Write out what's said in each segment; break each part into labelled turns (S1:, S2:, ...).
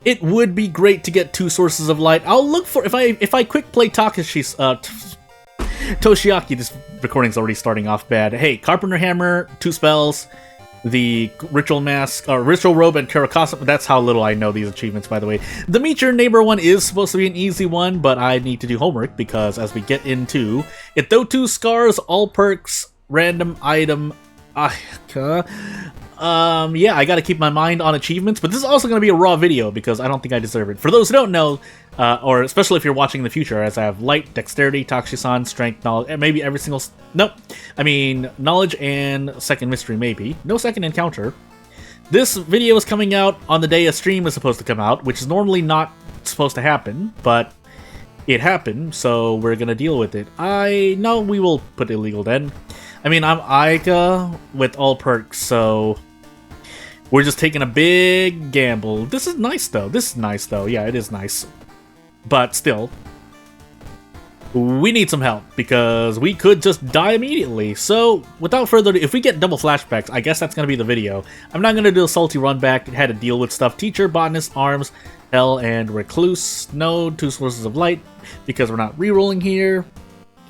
S1: It would be great to get 2 sources of light. I'll look for if I quick play Toshiaki. This recording's already starting off bad. Hey, Carpenter Hammer, 2 spells, the Ritual Mask, Ritual Robe, and Karakasa. That's how little I know these achievements, by the way. The Meet Your Neighbor one is supposed to be an easy one, but I need to do homework because as we get into it, though 2 scars, all perks, random item. Yeah, I gotta keep my mind on achievements, but this is also gonna be a raw video because I don't think I deserve it. For those who don't know, or especially if you're watching in the future, as I have Light, Dexterity, Takshisan, Strength, Knowledge, and maybe every single... Nope. I mean, Knowledge and Second Mystery, maybe. No Second Encounter. This video is coming out on the day a stream is supposed to come out, which is normally not supposed to happen, but it happened, so we're gonna deal with it. No, we will put illegal then. I mean, I'm Aika with all perks, so we're just taking a big gamble. This is nice, though. Yeah, it is nice. But still, we need some help, because we could just die immediately. So, without further ado, if we get double flashbacks, I guess that's going to be the video. I'm not going to do a salty run back. Had to deal with stuff. Teacher, Botanist, Arms, Hell, and Recluse. No 2 sources of light, because we're not re-rolling here.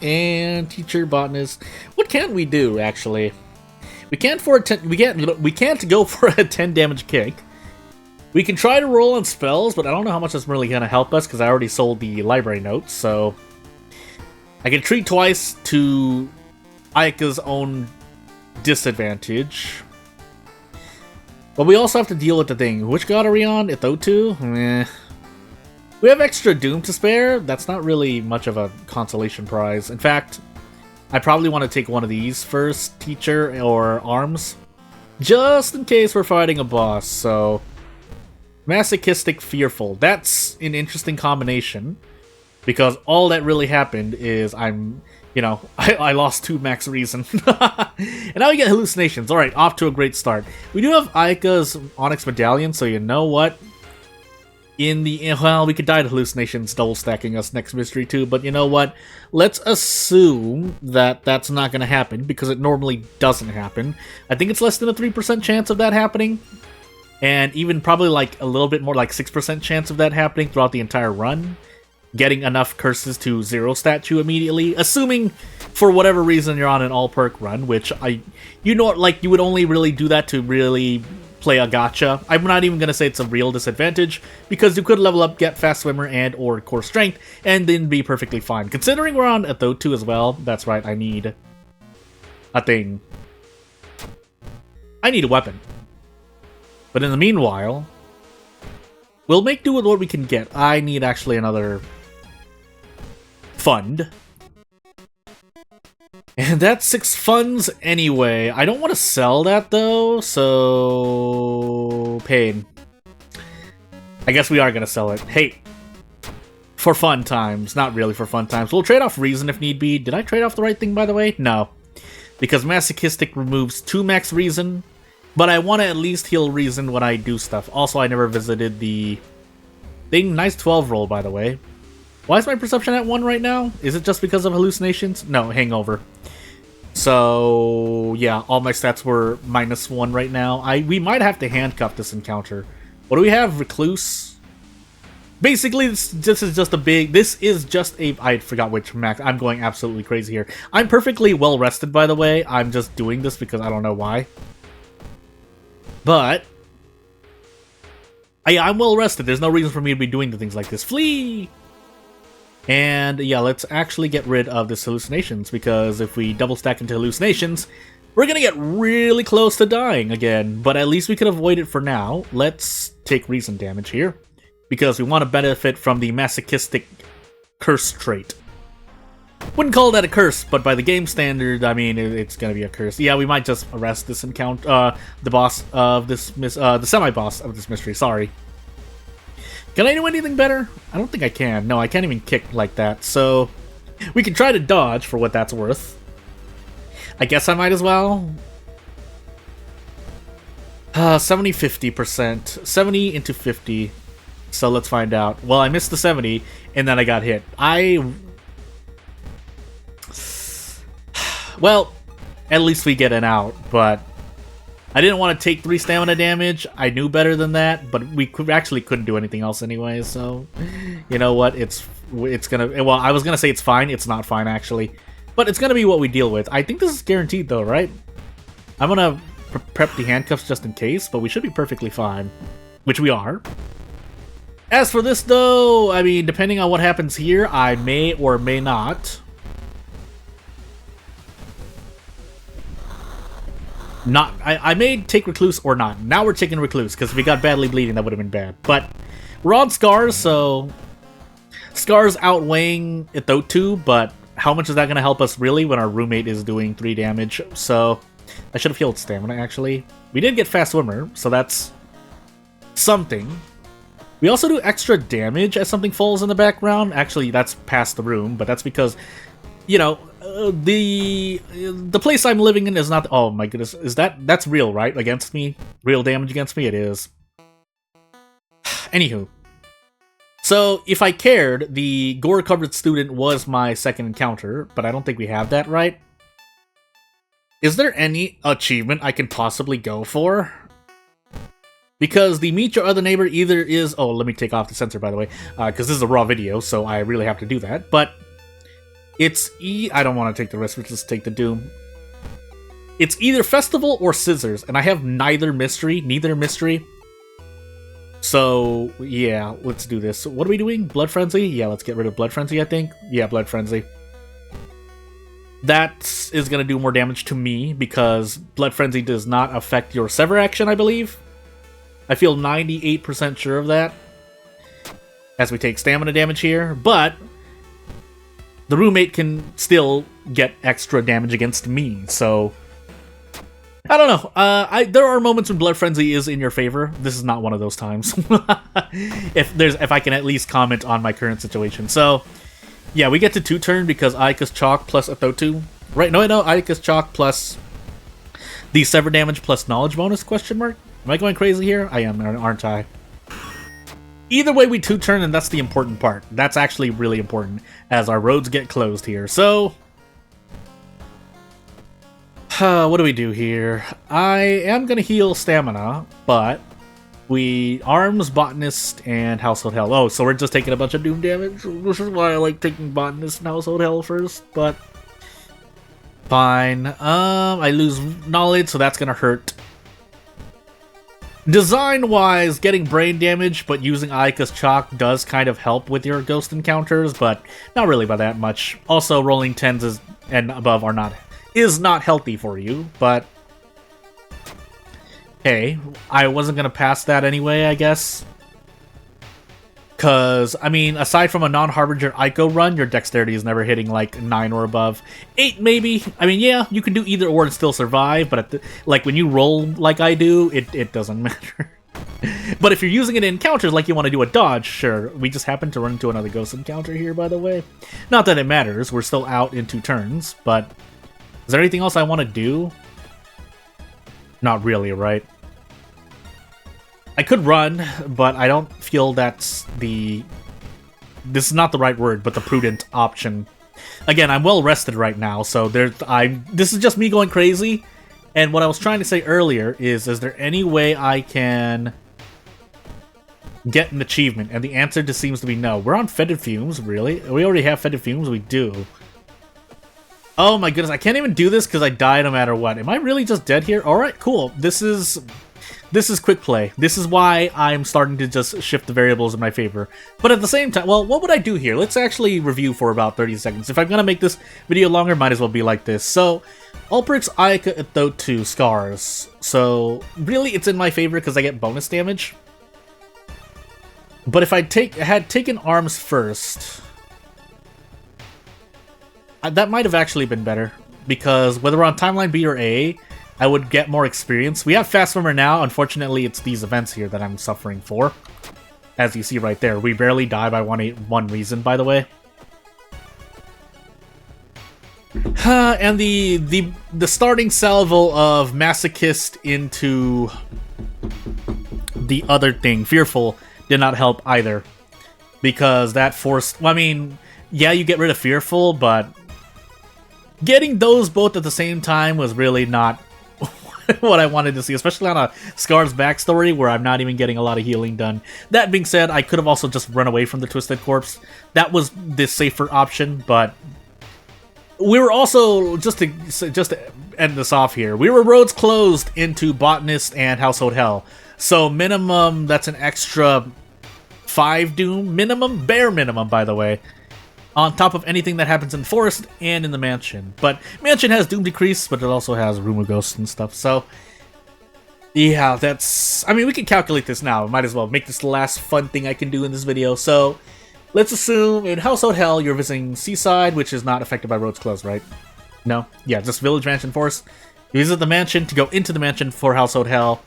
S1: And Teacher, Botanist. What can we do, actually? We can't go for a 10 damage kick. We can try to roll on spells, but I don't know how much that's really going to help us, because I already sold the library notes, so... I can treat twice to Aika's own disadvantage. But we also have to deal with the thing. Which god are we on? Ithotu? Meh. We have extra Doom to spare. That's not really much of a consolation prize. In fact, I probably want to take one of these first, Teacher or Arms. Just in case we're fighting a boss, so... Masochistic Fearful. That's an interesting combination. Because all that really happened is I lost 2 max reason. And now we get hallucinations. Alright, off to a great start. We do have Aika's Onyx Medallion, so you know what? Well, we could die to hallucinations double stacking us next mystery too, but you know what? Let's assume that that's not going to happen, because it normally doesn't happen. I think it's less than a 3% chance of that happening. And even probably like a little bit more, like 6% chance of that happening throughout the entire run. Getting enough curses to 0 stat you immediately, assuming for whatever reason you're on an all perk run, which you would only really do that to really play a gacha. I'm not even gonna say it's a real disadvantage, because you could level up, get Fast Swimmer and or Core Strength, and then be perfectly fine. Considering we're on Ithotu as well, that's right, I need a thing. I need a weapon. But in the meanwhile, we'll make do with what we can get. I need actually another fund. And that's 6 funds anyway. I don't want to sell that though, so... Pain. I guess we are going to sell it. Hey, for fun times. Not really for fun times. We'll trade off reason if need be. Did I trade off the right thing, by the way? No. Because Masochistic removes 2 max reason, but I want to at least heal reason when I do stuff. Also, I never visited the thing. Nice 12 roll, by the way. Why is my perception at 1 right now? Is it just because of hallucinations? No, hangover. So, yeah, all my stats were -1 right now. We might have to handcuff this encounter. What do we have? Recluse? Basically, this is just a... I forgot which max. I'm going absolutely crazy here. I'm perfectly well rested, by the way. I'm just doing this because I don't know why. But... I'm well rested. There's no reason for me to be doing the things like this. Flee! And yeah, let's actually get rid of this hallucinations, because if we double stack into hallucinations, we're gonna get really close to dying again. But at least we could avoid it for now. Let's take reason damage here, because we want to benefit from the masochistic curse trait. Wouldn't call that a curse, but by the game standard, I mean, it's gonna be a curse. Yeah, we might just arrest this encounter, the boss of this, the semi-boss of this mystery, sorry. Can I do anything better? I don't think I can. No, I can't even kick like that, so... We can try to dodge, for what that's worth. I guess I might as well. 70-50%. 70 into 50. So let's find out. Well, I missed the 70, and then I got hit. Well, at least we get an out, but... I didn't want to take 3 stamina damage. I knew better than that, but we actually couldn't do anything else anyway, so... You know what? It's gonna... Well, I was gonna say it's fine. It's not fine, actually. But it's gonna be what we deal with. I think this is guaranteed, though, right? I'm gonna prep the handcuffs just in case, but we should be perfectly fine. Which we are. As for this, though, I mean, depending on what happens here, I may or may not... I may take Recluse or not. Now we're taking Recluse, because if we got badly bleeding, that would have been bad. But we're on Scars, so... Scars outweighing it though too, but how much is that going to help us really when our roommate is doing 3 damage? So I should have healed Stamina, actually. We did get Fast Swimmer, so that's something. We also do extra damage as something falls in the background. Actually, that's past the room, but that's because, you know... the place I'm living in is not... Oh my goodness, that's real, right? Against me? Real damage against me? It is. Anywho. So, if I cared, the gore-covered student was my second encounter, but I don't think we have that, right? Is there any achievement I can possibly go for? Because the meet your other neighbor either is... Oh, let me take off the sensor, by the way, because this is a raw video, so I really have to do that, but... It's I don't want to take the risk, let's just take the Doom. It's either Festival or Scissors, and I have neither mystery. So, yeah, let's do this. What are we doing? Blood Frenzy? Yeah, let's get rid of Blood Frenzy, I think. Yeah, Blood Frenzy. That is going to do more damage to me, because Blood Frenzy does not affect your Sever action, I believe. I feel 98% sure of that. As we take stamina damage here, but... the roommate can still get extra damage against me, so... I don't know. There are moments when Blood Frenzy is in your favor. This is not one of those times. if I can at least comment on my current situation. So, yeah, we get to 2-turn because Aika's Chalk plus Athotu. Right, no, Aika's Chalk plus the Sever damage plus Knowledge bonus, question mark? Am I going crazy here? I am, aren't I? Either way, we 2-turn, and that's the important part. That's actually really important, as our roads get closed here. So, what do we do here? I am going to heal Stamina, but we Arms, Botanist, and Household Hell. Oh, so we're just taking a bunch of Doom damage? This is why I like taking Botanist and Household Hell first, but... Fine. I lose Knowledge, so that's going to hurt. Design-wise, getting brain damage, but using Aika's Chalk does kind of help with your ghost encounters, but not really by that much. Also, rolling 10s and above is not healthy for you, but... Hey, I wasn't gonna pass that anyway, I guess. Because, I mean, aside from a non-Harbinger Ico run, your dexterity is never hitting, like, 9 or above. 8, maybe? I mean, yeah, you can do either or and still survive, but, like, when you roll like I do, it doesn't matter. But if you're using it in encounters, like you want to do a dodge, sure. We just happened to run into another ghost encounter here, by the way. Not that it matters, we're still out in 2 turns, but... Is there anything else I want to do? Not really, right? I could run, but I don't feel that's the... This is not the right word, but the prudent option. Again, I'm well rested right now, so this is just me going crazy. And what I was trying to say earlier is there any way I can get an achievement? And the answer just seems to be no. We're on Fetid Fumes, really? We already have Fetid Fumes? We do. Oh my goodness, I can't even do this because I die no matter what. Am I really just dead here? Alright, cool. This is quick play. This is why I'm starting to just shift the variables in my favor. But at the same time, well, what would I do here? Let's actually review for about 30 seconds. If I'm gonna make this video longer, might as well be like this. So, Ulprix, Aika, Athotu, Scars. So, really, it's in my favor because I get bonus damage. But if I had taken Arms first... that might have actually been better, because whether we're on Timeline B or A, I would get more experience. We have Fast Swimmer now. Unfortunately, it's these events here that I'm suffering for. As you see right there, we barely die by one reason, by the way. And the starting salvo of Masochist into the other thing, Fearful, did not help either. Because that forced... Well, I mean, yeah, you get rid of Fearful, but... Getting those both at the same time was really not what I wanted to see, especially on a Scar's backstory where I'm not even getting a lot of healing done. That being said, I could have also just run away from the Twisted Corpse. That was the safer option, but we were also, just to end this off here, we were roads closed into Botanist and Household Hell. So minimum, that's an extra 5 Doom minimum, bare minimum, by the way, on top of anything that happens in Forest and in the Mansion. But Mansion has Doom Decrease, but it also has Rumor Ghosts and stuff, so yeah, that's... I mean, we can calculate this now. Might as well make this the last fun thing I can do in this video. So let's assume in Household Hell you're visiting Seaside, which is not affected by roads closed, right? No? Yeah, just Village, Mansion, Forest. You visit the Mansion to go into the Mansion for Household Hell.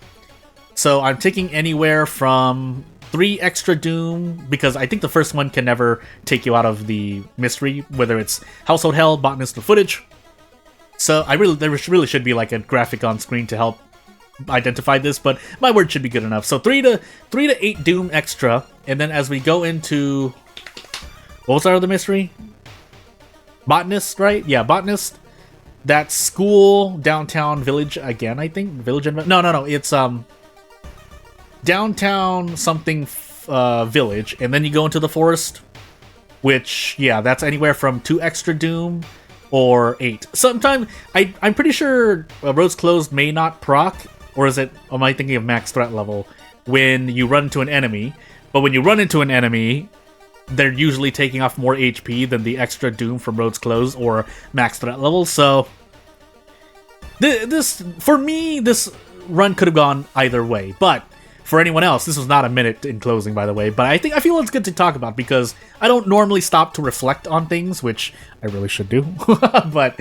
S1: So I'm taking anywhere from 3 extra Doom, because I think the first one can never take you out of the mystery, whether it's Household Hell, Botanist, or Footage. So there really should be like a graphic on screen to help identify this, but my word should be good enough. So 3 to 8 Doom extra, and then as we go into... What was our other mystery? Botanist, right? Yeah, Botanist. That's School, Downtown, Village again, I think. Village and... No, it's Downtown something Village, and then you go into the Forest, which, yeah, that's anywhere from 2 extra Doom or 8. Sometimes, I'm pretty sure Roads Closed may not proc, or am I thinking of max threat level, when you run into an enemy, but when you run into an enemy, they're usually taking off more HP than the extra Doom from Roads Closed or max threat level, so for me, this run could have gone either way, but for anyone else, this was not a minute in closing, by the way, but I feel it's good to talk about because I don't normally stop to reflect on things, which I really should do. But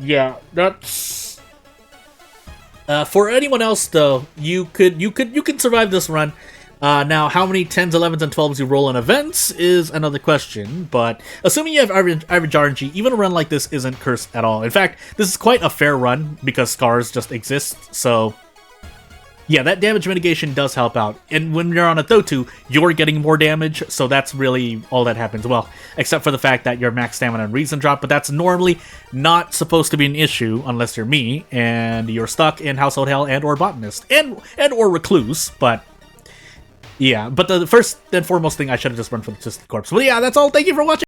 S1: yeah, that's for anyone else though. You could survive this run. Now, how many 10s, 11s, and 12s you roll in events is another question, but assuming you have average RNG, even a run like this isn't cursed at all. In fact, this is quite a fair run because Scars just exist, so yeah, that damage mitigation does help out. And when you're on a Thotu, you're getting more damage, so that's really all that happens. Well, except for the fact that your max stamina and reason drop, but that's normally not supposed to be an issue unless you're me, and you're stuck in Household Hell and or Botanist, and or Recluse, but yeah. But the first and foremost thing, I should have just run for the Twisted Corpse. But yeah, that's all. Thank you for watching.